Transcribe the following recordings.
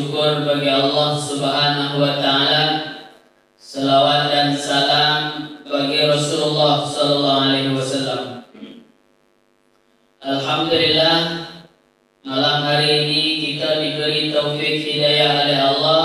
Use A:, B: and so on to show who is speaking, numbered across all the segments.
A: syukur bagi Allah Subhanahu wa taala. Salawat dan salam bagi Rasulullah sallallahu alaihi wasallam. Alhamdulillah, malam hari ini kita diberi taufik hidayah oleh Allah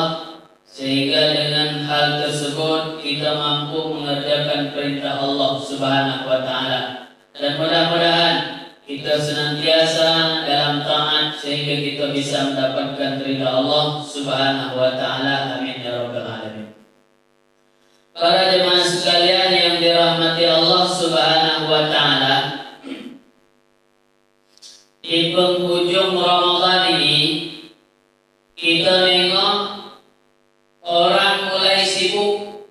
A: sehingga dengan hal tersebut kita mampu mengerjakan perintah Allah Subhanahu wa taala. Dan mudah-mudahan kita senantiasa dalam taat sehingga kita bisa mendapatkan ridha Allah Subhanahu wa taala. Amin ya rabbal alamin. Para jemaah sekalian yang dirahmati Allah Subhanahu wa taala, di penghujung Ramadan ini kita nengok orang mulai sibuk.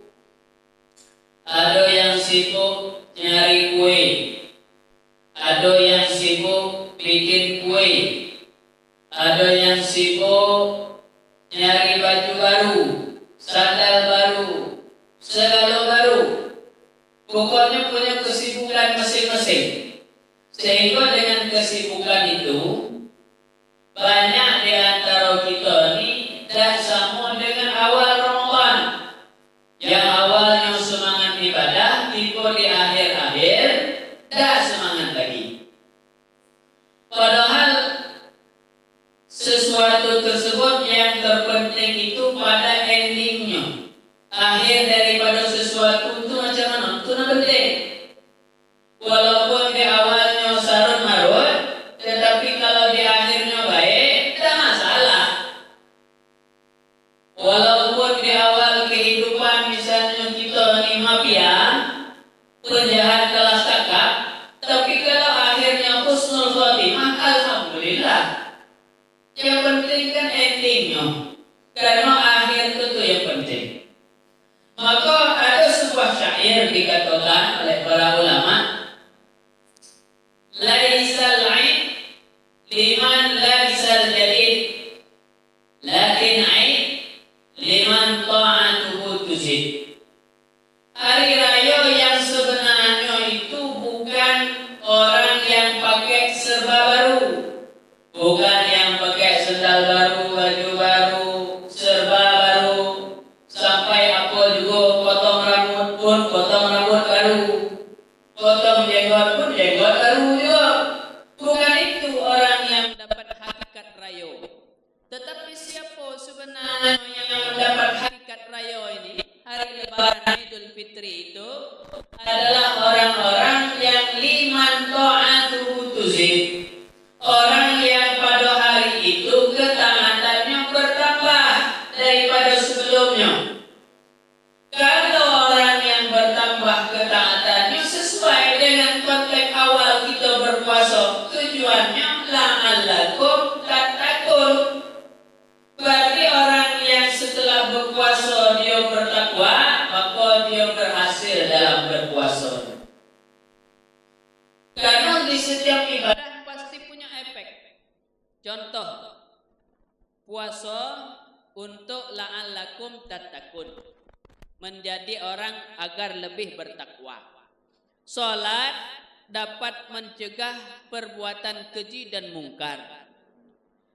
A: Ada yang sibuk nyari kue, ada yang sibuk bikin kue, ada yang sibuk nyari baju baru, sandal baru, segala baru. Pokoknya punya kesibukan masing-masing. Sehingga dengan kesibukan itu banyak di antara kita ini tidak sama dengan awal Ramadan. Yang awalnya semangat ibadah, tiba di akhir-akhir tidak semangat lagi. Padahal sesuatu tersebut yang terpenting itu pada endingnya. Akhir daripada sesuatu itu macam mana? Itu yang penting. Walaupun di awalnya sarut marut, tetapi kalau di akhirnya baik, tidak masalah. Walaupun di awal kehidupan misalnya kita ni mafia, penjahat kelas kakap, tapi kalau akhirnya husnul khotimah, alhamdulillah. Yang penting kan endingnya, karena akhir itu yang penting. Maka ada sebuah syair dikatakan oleh para ulama, laisal 'ain liman labisal jadid, lakin 'ain liman ta'atuhu tuzid. Hari raya yang sebenarnya itu bukan orang yang pakai serba baru, bukan yang pakai sandal baru, baju baru, serba baru, sampai apa juga potong rambut pun potong rambut baru, potong jenggot pun jenggot baru juga. Bukan itu orang yang dapat hakikat raya. Tetapi siapa sebenarnya yang mendapat hakikat raya ini? Hari Lebaran Idul Fitri itu adalah orang-orang yang liman ta'atuhu tuzid. Orang yang pada hari itu ketaatannya bertambah daripada sebelumnya. Kalau orang yang bertambah ketaatannya sesuai dengan konteks awal kita berpuasa, tujuannya la'allakum tattaqun. Berarti orang yang setelah berpuasa dia bertakwa, maka dia berhasil dalam berpuasa. Karena di setiap ibadah pasti punya efek. Contoh, puasa untuk la'allakum tattaqun, menjadi orang agar lebih bertakwa. Salat dapat mencegah perbuatan keji dan mungkar.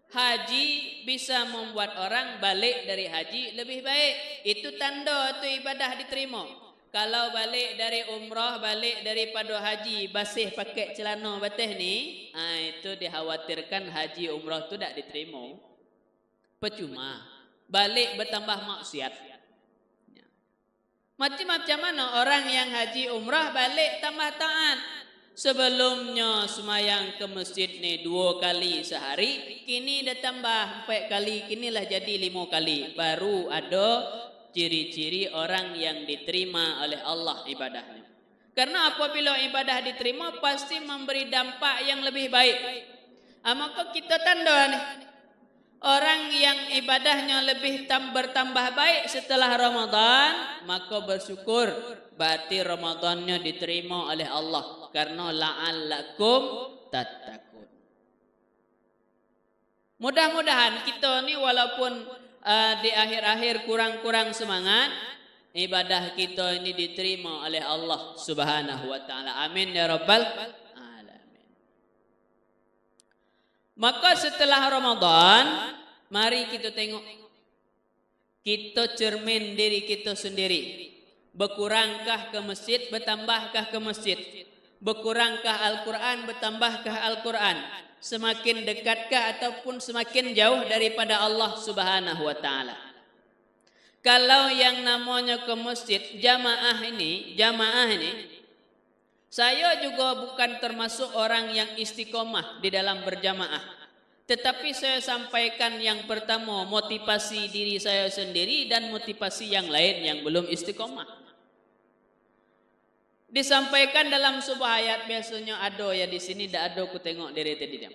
A: Haji bisa membuat orang balik dari haji lebih baik. Itu tanda tu ibadah diterima. Kalau balik dari umrah, balik daripada haji basih pakai celana batis ni, itu dikhawatirkan haji umrah tu tak diterima. Percuma. Balik bertambah maksiat. Macam mana orang yang haji umrah balik tambah taat. Sebelumnya semayang ke masjid ni 2 kali sehari, kini dah tambah 4 kali, kinilah jadi 5 kali. Baru ada ciri-ciri orang yang diterima oleh Allah ibadahnya. Karena apabila ibadah diterima pasti memberi dampak yang lebih baik. Maka kita tanda ni, orang yang ibadahnya lebih bertambah baik setelah Ramadan, maka bersyukur, berarti Ramadannya diterima oleh Allah. Karena la'allakum tattaqun. Mudah-mudahan kita ni walaupun di akhir-akhir kurang-kurang semangat, ibadah kita ini diterima oleh Allah Subhanahu wa taala. Amin ya rabbal alamin. Maka setelah Ramadan, mari kita tengok kita cermin diri kita sendiri. Berkurangkah ke masjid, bertambahkah ke masjid? Berkurangkah Al-Quran, bertambahkah Al-Quran? Semakin dekatkah ataupun semakin jauh daripada Allah Subhanahu wa taala? Kalau yang namanya ke masjid jamaah ini, saya juga bukan termasuk orang yang istiqomah di dalam berjamaah. Tetapi saya sampaikan yang pertama motivasi diri saya sendiri dan motivasi yang lain yang belum istiqomah. Disampaikan dalam sebuah ayat, biasanya ada ya di sini, tidak ada aku tengok dari tadi dia.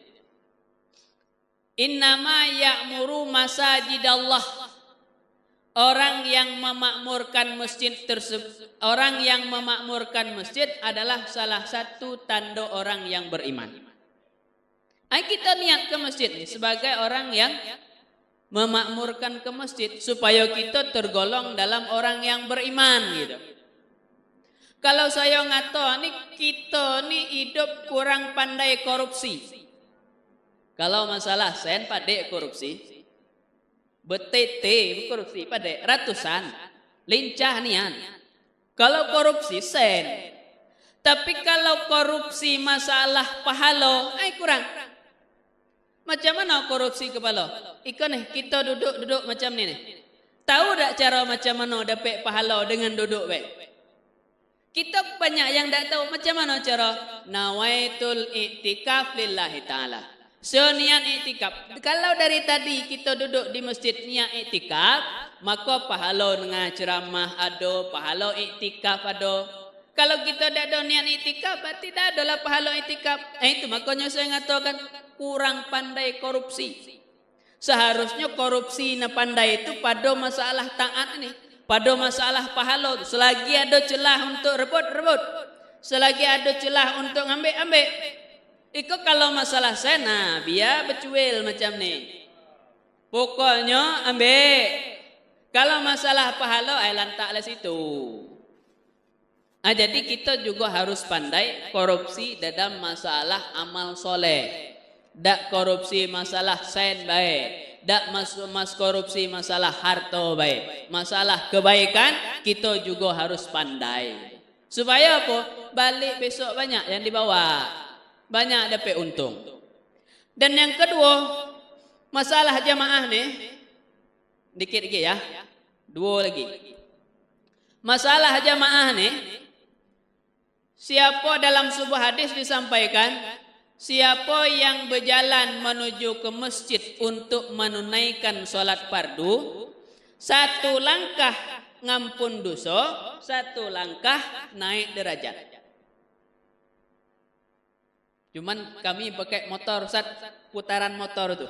A: Innama ya'muru masajidallah. Orang yang memakmurkan masjid tersebut, orang yang memakmurkan masjid adalah salah satu tanda orang yang beriman. Kita niat ke masjid nih sebagai orang yang memakmurkan ke masjid supaya kita tergolong dalam orang yang beriman gitu. Kalau saya ngato nih kita nih hidup kurang pandai korupsi. Kalau masalah sen pandai korupsi, betete korupsi pandai ratusan, lincah nian. Kalau korupsi sen, tapi kalau korupsi masalah pahala, kurang. Macam mana korupsi kepala? Ikut nih kita duduk macam ni nih. Tahu tak cara macam mana dapat pahala dengan duduk baik? Kita banyak yang tak tahu macam mana cara nawaitul i'tikaf lillahi ta'ala. So niat i'tikaf. Kalau dari tadi kita duduk di masjid niat i'tikaf, maka pahala dengan ceramah ada, pahala i'tikaf ada. Kalau kita tak ada niat i'tikaf, berarti tak adalah pahala i'tikaf. Itu makanya saya mengatakan kurang pandai korupsi. Seharusnya korupsi na pandai itu pada masalah taat ini, pada masalah pahala. Selagi ada celah untuk rebut. Selagi ada celah untuk ambil. Itu kalau masalah sana, biar bercuil macam ni. Pokoknya ambil. Kalau masalah pahala, lantaklah situ. Jadi kita juga harus pandai korupsi dalam masalah amal soleh. Tak korupsi masalah sen baik. Tak mas korupsi masalah harta baik. Masalah kebaikan kita juga harus pandai. Supaya apa? Balik besok banyak yang dibawa. Banyak dapat untung. Dan yang kedua, masalah jamaah ni. Dikit lagi ya. Dua lagi. Masalah jamaah ni. Siapa dalam sebuah hadis disampaikan, siapa yang berjalan menuju ke masjid untuk menunaikan solat fardu, satu langkah ngampun dosa, satu langkah naik derajat. Cuman kami pakai motor, putaran motor itu.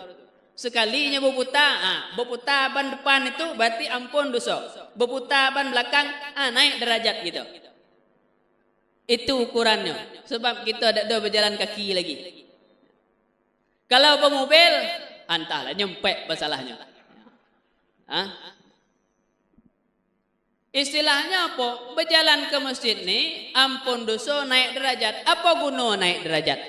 A: Sekalinya berputar ban depan itu berarti ampun dosa. Berputar ban belakang, naik derajat gitu. Itu ukurannya. Sebab kita ada berjalan kaki lagi. Kalau pemobil, entahlah nyempek masalahnya. Istilahnya apa? Berjalan ke masjid ni, ampun dosa, naik derajat. Apa guna naik derajat?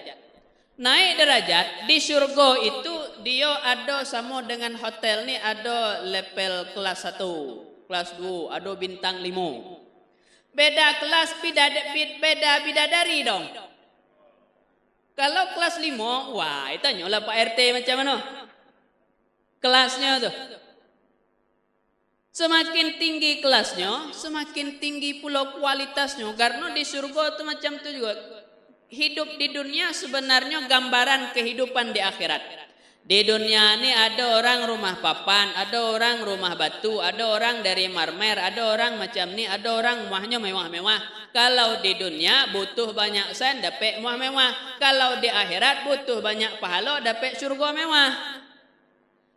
A: Naik derajat di syurga itu dia ada sama dengan hotel ni, ada level kelas 1, kelas 2, ada bintang 5. Beda kelas, beda bidadari dong. Kalau kelas 5, wah itu nyolah Pak RT macam mana? Kelasnya tuh. Semakin tinggi kelasnya, semakin tinggi pula kualitasnya. Karena di surga itu macam itu juga. Hidup di dunia sebenarnya gambaran kehidupan di akhirat. Di dunia ini ada orang rumah papan, ada orang rumah batu, ada orang dari marmer, ada orang macam ni, ada orang rumahnya mewah-mewah. Kalau di dunia butuh banyak sen dapat mewah-mewah. Kalau di akhirat butuh banyak pahala dapat surga mewah.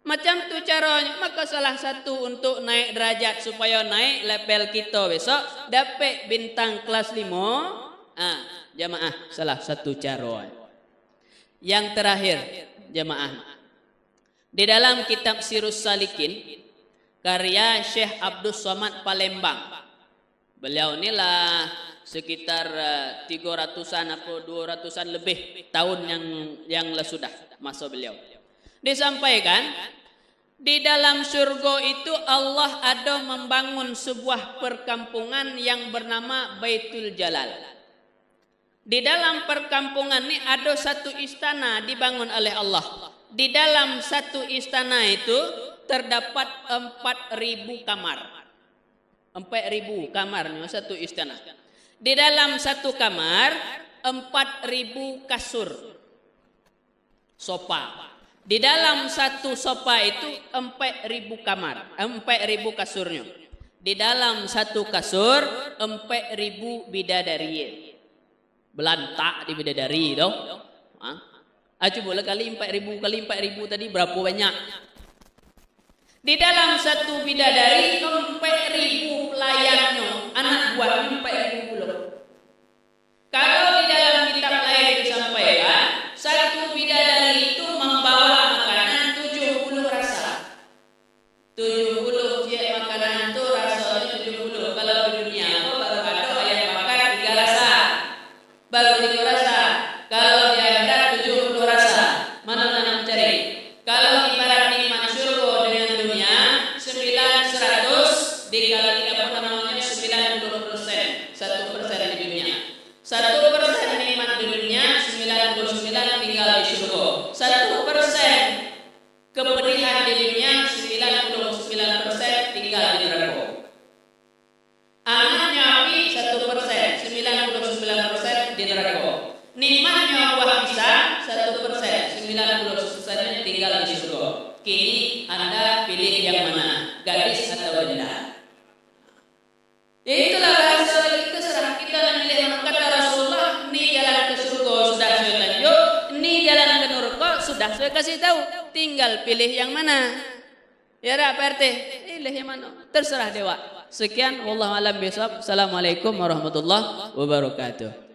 A: Macam tu caranya. Maka salah satu untuk naik derajat supaya naik level kita besok dapat bintang kelas 5. Jamaah salah satu cara. Yang terakhir jamaah. Di dalam kitab Sirus Salikin karya Syekh Abdus Somad Palembang. Beliau inilah sekitar 300-an atau 200-an lebih tahun yang sudah masa beliau. Disampaikan Di dalam surga itu Allah ada membangun sebuah perkampungan yang bernama Baitul Jalal. Di dalam perkampungan ini ada satu istana dibangun oleh Allah. Di dalam satu istana itu terdapat 4.000 kamar. 4.000 kamarnya satu istana. Di dalam satu kamar 4.000 kasur sofa. Di dalam satu sofa itu 4.000 kamar, 4.000 kasurnya. Di dalam satu kasur 4.000 bidadari. Belantak di bidadari dong. Coba kali 4.000 kali 4.000 tadi berapa banyak? Di dalam satu bidadari 4.000 pelayannya, anak buah 4.000 pula. Kalau di dalam kitab lain disampaikan, satu bidadari itu membawa makanan 70 rasa. 70 je makanan itu rasanya 70. Kalau di dunia baru ada ayam bakar 3 rasa. Baru 3 rasa. Kalau di akhirat 70 rasa. Mana mencari? Kalau ibarat nikmat surga dengan dunia 900 dikali 30 namanya 90%. 1% di dunia. 1% nikmat di dunia 99 tinggal di surga. 1% kepedihan di dunia 99% tinggal di neraka. Anaknya api 1% 99% di neraka. Nikmatnya buah pisang 1% 99% tinggal di surga. Kini Anda pilih yang mana? Gadis atau benda? Ya itulah bahasa kita serah kita memilih. Kata Rasulullah, ini jalan ke surga sudah saya tunjuk, ini jalan ke neraka sudah saya kasih tahu. Tinggal pilih yang mana. Ya dah Pak RT, pilih yang mana. Terserah dewa. Sekian, wallahu alam bisawab. Assalamualaikum warahmatullahi wabarakatuh.